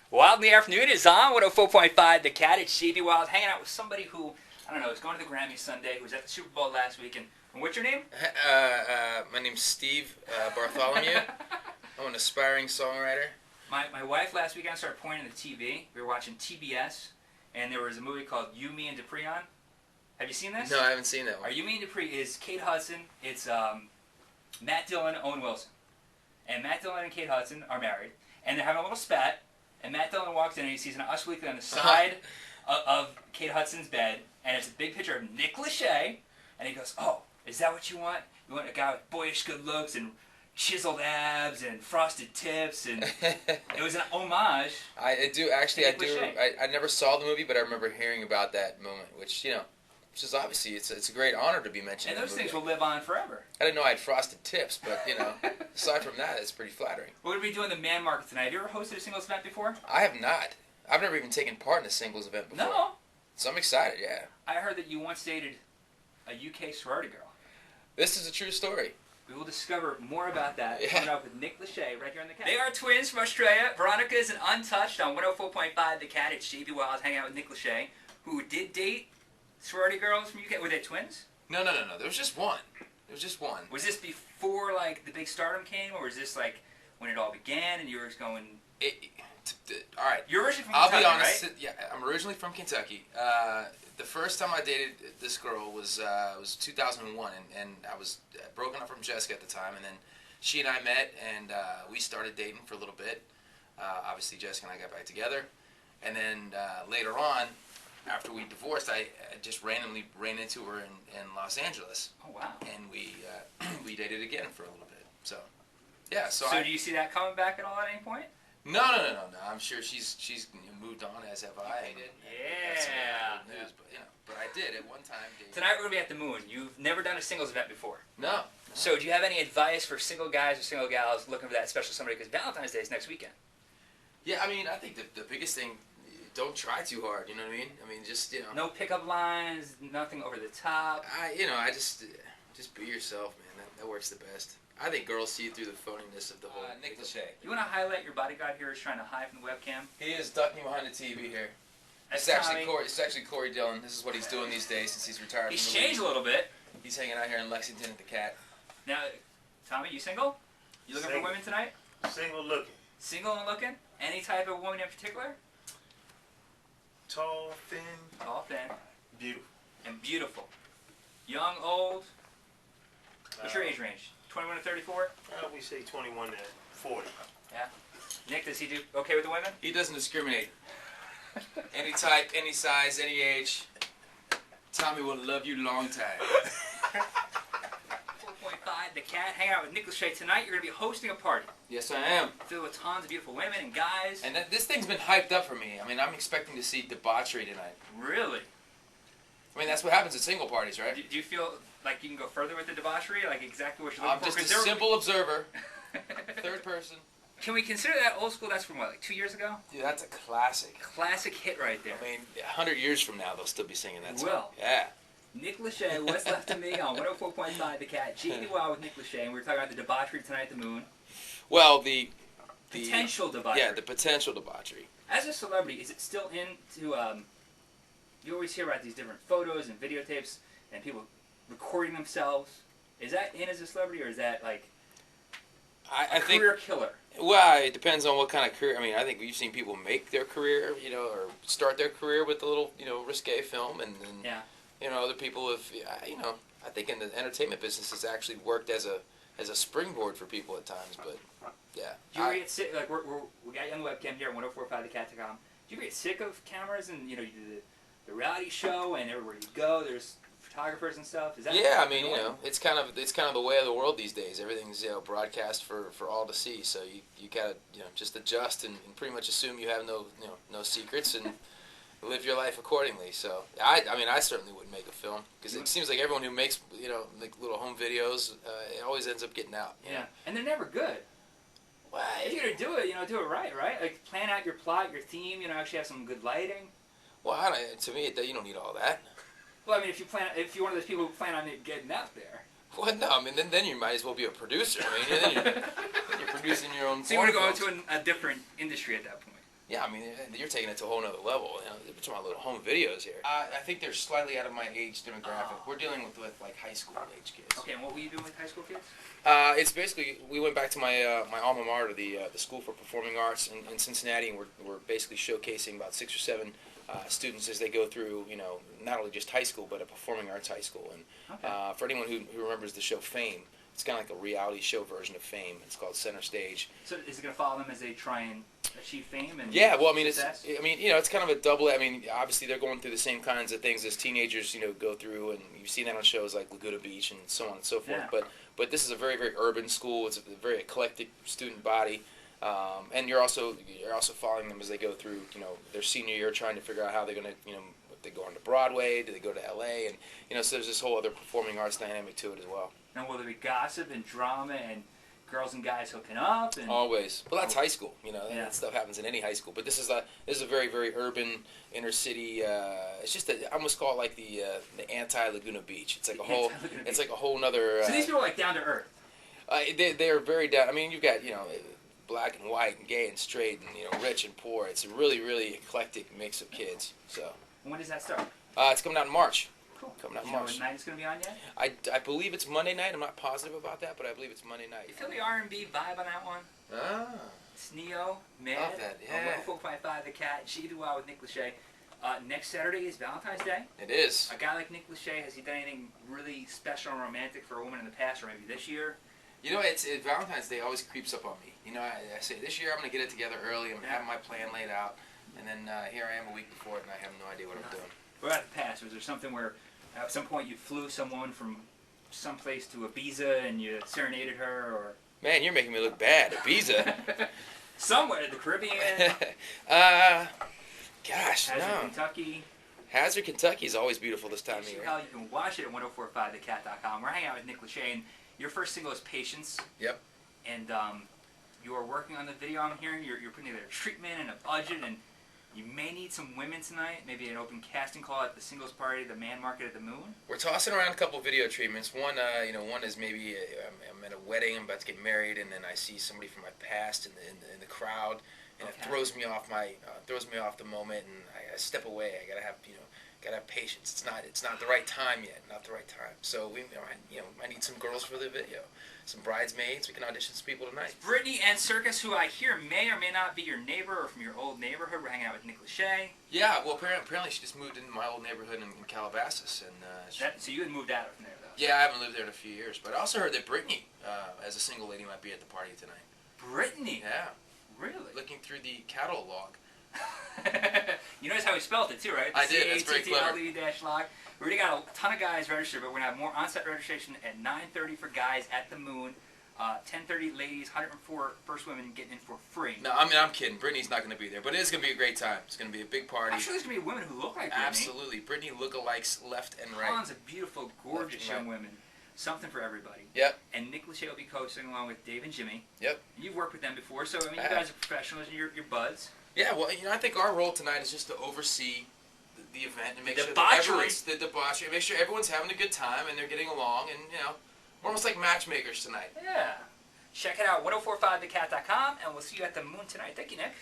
Wild in the Afternoon is on 104.5 The Cat. It's JB Wilde hanging out with somebody who, I don't know, is going to the Grammy Sunday, who was at the Super Bowl last week. And what's your name? My name's Steve Bartholomew. I'm an aspiring songwriter. My wife last weekend started pointing at the TV. We were watching TBS, and there was a movie called You, Me, and Dupree on. Have you seen this? No, I haven't seen that one. You, Me, and Dupree is Kate Hudson. It's Matt Dillon and Owen Wilson. And Matt Dillon and Kate Hudson are married, and they're having a little spat. And Matt Dillon walks in and he sees an Us Weekly on the side of Kate Hudson's bed, and it's a big picture of Nick Lachey, and he goes, "Oh, is that what you want? You want a guy with boyish good looks and chiseled abs and frosted tips?" And it was an homage. I do. I never saw the movie, but I remember hearing about that moment, which is obviously it's a great honor to be mentioned. And those things will live on forever. I didn't know I had frosted tips, but aside from that, it's pretty flattering. We're going to be doing the Man Market tonight. Have you ever hosted a singles event before? I have not. I've never even taken part in a singles event before. No. So I'm excited. Yeah. I heard that you once dated a UK sorority girl. This is a true story. We will discover more about that coming up with Nick Lachey right here on The Cat. They are twins from Australia. Veronica is an Untouched on 104.5 The Cat. It's JB Wilde hanging out with Nick Lachey, who did date sorority girls from UK. Were they twins? No. There was just one. Was this before like the big stardom came, or was this like when it all began and you were just going? All right. You're originally from Kentucky, I'll be honest. Right? Yeah, I'm originally from Kentucky. The first time I dated this girl was 2001, and I was broken up from Jessica at the time, and then she and I met, and we started dating for a little bit. Obviously, Jessica and I got back together, and then later on, after we divorced, I just randomly ran into her in Los Angeles. Oh wow! And we dated again for a little bit. So yeah. So do you see that coming back at all at any point? No. I'm sure she's moved on, as have I. Yeah. News, but I did at one time. Tonight we're gonna be at the Moon. You've never done a singles event before. No. So do you have any advice for single guys or single gals looking for that special somebody? Because Valentine's Day is next weekend. Yeah, I mean, I think the biggest thing, don't try too hard. You know what I mean? I mean, just No pickup lines, nothing over the top. I just be yourself, man. That works the best. I think girls see through the phoniness of the whole. Nick Lachey. You want to highlight your bodyguard here is trying to hide from the webcam? He is ducking behind the TV here. It's actually Corey Dillon. This is what he's doing these days since he's retired. He's changed a little bit. He's hanging out here in Lexington at the Cat. Now, Tommy, you single? You looking for women tonight? Single looking. Single and looking? Any type of woman in particular? Tall, thin. Tall, thin. Beautiful. And beautiful. Young, old. What's your age range? 21 to 34? We say 21 to 40. Yeah. Nick, does he do okay with the women? He doesn't discriminate. Any type, any size, any age. Tommy will love you long time. 4.5 The Cat. Hang out with Nick Lachey tonight. You're going to be hosting a party. Yes, I am. Filled with tons of beautiful women and guys. And this thing's been hyped up for me. I mean, I'm expecting to see debauchery tonight. Really? I mean, that's what happens at single parties, right? Do you feel like you can go further with the debauchery? Like exactly what you're looking for? I'm just a simple observer. Third person. Can we consider that old school? That's from what, like 2 years ago? Dude, that's a classic. Classic hit right there. I mean, 100 years from now, they'll still be singing that song. Will. Yeah. Nick Lachey, What's Left of Me on 104.5 The Cat. JB Wilde with Nick Lachey, and we're talking about the debauchery tonight at the Moon. Well, the potential debauchery. Yeah, the potential debauchery. As a celebrity, is it still into, you always hear about these different photos and videotapes and people recording themselves. Is that in as a celebrity, or is that like a career killer? Well, it depends on what kind of career. I mean, I think we've seen people make their career, or start their career with a little, risque film, and then, other people have, I think in the entertainment business, it's actually worked as a springboard for people at times. But yeah. Do you ever get sick? Like we got you on the webcam here at 104.5thecat.com. Do you ever get sick of cameras and you do the reality show and everywhere you go there's photographers and stuff? Is that I mean, it's kind of the way of the world these days. Everything's broadcast for all to see. So you gotta just adjust and pretty much assume you have no secrets and live your life accordingly. So I mean I certainly wouldn't make a film because it seems like everyone who makes like little home videos it always ends up getting out. Yeah, and they're never good. Well, if you're gonna do it, do it right? Like plan out your plot, your theme. Actually have some good lighting. Well, to me, you don't need all that. Well, I mean, if you're one of those people who plan on it getting out there. Well, no, I mean, then you might as well be a producer. I mean, then you're producing your own. So you want to go into a different industry at that point? Yeah, I mean, you're taking it to a whole nother level. You know, we're talking about little home videos here. I think they're slightly out of my age demographic. We're dealing with like high school age kids. Okay, and what were you doing with high school kids? It's basically, we went back to my my alma mater, the School for Performing Arts in Cincinnati, and we're basically showcasing about 6 or 7 students as they go through, you know, not only just high school, but a performing arts high school. And Okay. for anyone who remembers the show Fame, it's kind of like a reality show version of Fame. It's called Center Stage. So is it going to follow them as they try and achieve fame and Yeah, well, I mean, success? you know, it's kind of a double. I mean, obviously they're going through the same kinds of things as teenagers, you know, go through, and you've seen that on shows like Laguna Beach and so on and so forth. Yeah. But this is a very, very urban school. It's a very eclectic student body, and you're also following them as they go through, you know, their senior year, trying to figure out how they're going to, you know, if they go on to Broadway, do they go to LA, and you know, so there's this whole other performing arts dynamic to it as well. And will there be gossip and drama and girls and guys hooking up? And Always. Well, that's high school. You know, Yeah. that stuff happens in any high school. But this is a very, very urban inner city. It's just I almost call it like the anti Laguna Beach. It's like a whole. Anti-Laguna It's Beach. like a whole nother. So these people are like down to earth. They're very down. I mean, you've got, you know, black and white and gay and straight and, you know, rich and poor. It's a really, really eclectic mix of kids. So And when does that start? it's coming out in March. Cool. Coming out Do in you know March. what night it's going to be on yet? I believe it's Monday night. I'm not positive about that, but I believe it's Monday night. You feel the R&B vibe on that one? Ah. It's Neo, Mad, Love that, yeah. on 104.5 The Cat, JB Wilde with Nick Lachey. Next Saturday is Valentine's Day. It is. A guy like Nick Lachey, has he done anything really special and romantic for a woman in the past, or maybe this year? You know, Valentine's Day always creeps up on me. You know, I say this year I'm going to get it together early. I'm going to have my plan laid out, and then here I am a week before it, and I have no idea what I'm doing. What about the past? Was there something where at some point you flew someone from someplace to Ibiza and you serenaded her, or Man, you're making me look bad. Ibiza. somewhere in the Caribbean, Gosh, Hazard, no. Kentucky? Hazard, Kentucky is always beautiful this time of year. How you can watch it at 1045thecat.com. We're hanging out with Nick Lachey, and your first single is Patience. Yep. And you are working on the video, I'm hearing. You're putting together a treatment and a budget, and you may need some women tonight. Maybe an open casting call at the singles party, the Man Market at the Moon. We're tossing around a couple video treatments. One, one is maybe I'm at a wedding, I'm about to get married, and then I see somebody from my past in the crowd, and it throws me off the moment, and I step away. I gotta have patience. It's not the right time yet. Not the right time. So I need some girls for the video, some bridesmaids. We can audition some people tonight. Brittany and Circus, who I hear may or may not be your neighbor or from your old neighborhood. We're hanging out with Nick Lachey. Yeah, well, apparently she just moved into my old neighborhood in Calabasas, and So you had moved out from there, though. yeah, I haven't lived there in a few years. But I also heard that Brittany, as a single lady, might be at the party tonight. Brittany? Yeah, Really? looking through the catalog. You notice how he spelled it, too, right? I did. That's very clever. C-A-T-T-L-E-log. We already got a ton of guys registered, but we're going to have more on-site registration at 9:30 for guys at the Moon, 10:30 ladies, 104 first women getting in for free. No, I mean, I'm kidding. Brittany's not going to be there, but it is going to be a great time. It's going to be a big party. I'm sure there's going to be women who look like Brittany. Absolutely. Brittany lookalikes left and right. Tons of beautiful, gorgeous Left and young women. Something for everybody. Yep. And Nick Lachey will be coaching along with Dave and Jimmy. Yep. And you've worked with them before, so I mean, you I have. guys are professionals and you're buds. Yeah, well, I think our role tonight is just to oversee the event and make The sure debauchery. the debauchery, make sure everyone's having a good time and they're getting along, and we're almost like matchmakers tonight. Yeah. Check it out, 1045thecat.com, and we'll see you at the Moon tonight. Thank you, Nick.